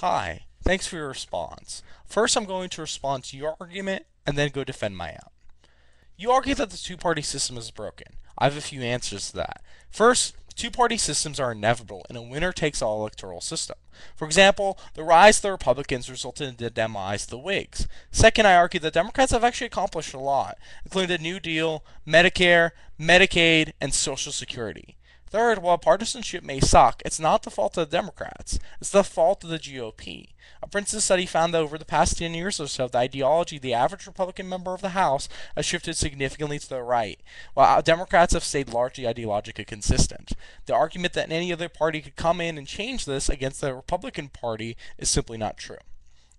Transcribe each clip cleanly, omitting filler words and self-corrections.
Hi, thanks for your response. First, I'm going to respond to your argument and then go defend my own. You argue that the two-party system is broken. I have a few answers to that. First, two-party systems are inevitable in a winner-takes-all electoral system. For example, the rise of the Republicans resulted in the demise of the Whigs. Second, I argue that Democrats have actually accomplished a lot, including the New Deal, Medicare, Medicaid, and Social Security. Third, while partisanship may suck, it's not the fault of the Democrats. It's the fault of the GOP. A Princeton study found that over the past 10 years or so, the ideology of the average Republican member of the House has shifted significantly to the right, while Democrats have stayed largely ideologically consistent. The argument that any other party could come in and change this against the Republican Party is simply not true.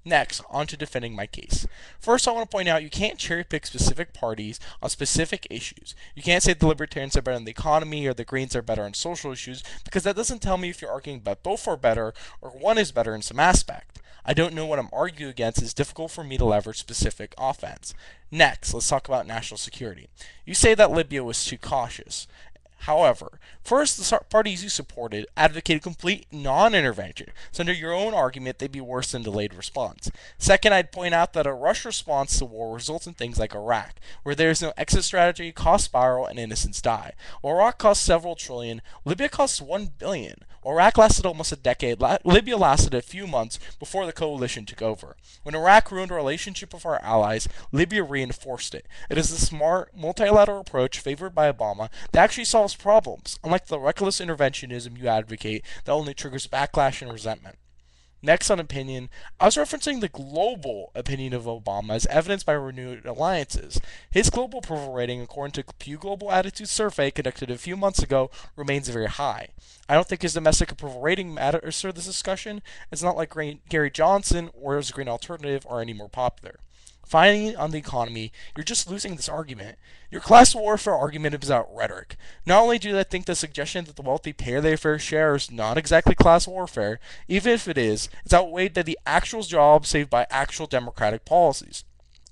Next, on to defending my case. First, I want to point out you can't cherry pick specific parties on specific issues. You can't say the Libertarians are better in the economy or the Greens are better on social issues because that doesn't tell me if you're arguing that both are better or one is better in some aspect. I don't know what I'm arguing against. It's difficult for me to leverage specific offense. Next, let's talk about national security. You say that Libya was too cautious. However, first, the parties you supported advocated complete non-intervention, so under your own argument, they'd be worse than delayed response. Second, I'd point out that a rush response to war results in things like Iraq, where there is no exit strategy, cost spiral, and innocents die. While Iraq cost several trillion, Libya costs 1 billion. While Iraq lasted almost a decade, Libya lasted a few months before the coalition took over. When Iraq ruined our relationship with our allies, Libya reinforced it. It is the smart, multilateral approach favored by Obama that actually solves problems, unlike the reckless interventionism you advocate that only triggers backlash and resentment. Next on opinion, I was referencing the global opinion of Obama as evidenced by renewed alliances. His global approval rating, according to Pew Global Attitude Survey conducted a few months ago, remains very high. I don't think his domestic approval rating matters for this discussion. It's not like Gary Johnson or his Green Alternative are any more popular. Finally, on the economy, you're just losing this argument. Your class warfare argument is about rhetoric. Not only do I think the suggestion that the wealthy pay their fair share is not exactly class warfare, even if it is, it's outweighed by the actual jobs saved by actual democratic policies.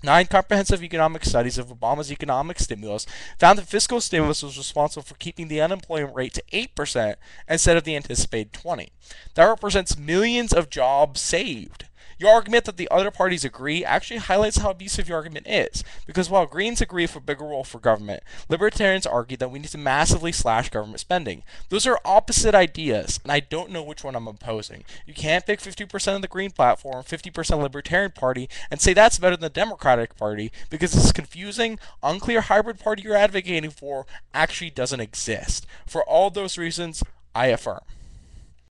9 comprehensive economic studies of Obama's economic stimulus found that fiscal stimulus was responsible for keeping the unemployment rate to 8% instead of the anticipated 20%. That represents millions of jobs saved. Your argument that the other parties agree actually highlights how abusive your argument is, because while Greens agree for a bigger role for government, Libertarians argue that we need to massively slash government spending. Those are opposite ideas, and I don't know which one I'm opposing. You can't pick 50% of the Green platform, 50% Libertarian Party, and say that's better than the Democratic Party, because this confusing, unclear hybrid party you're advocating for actually doesn't exist. For all those reasons, I affirm.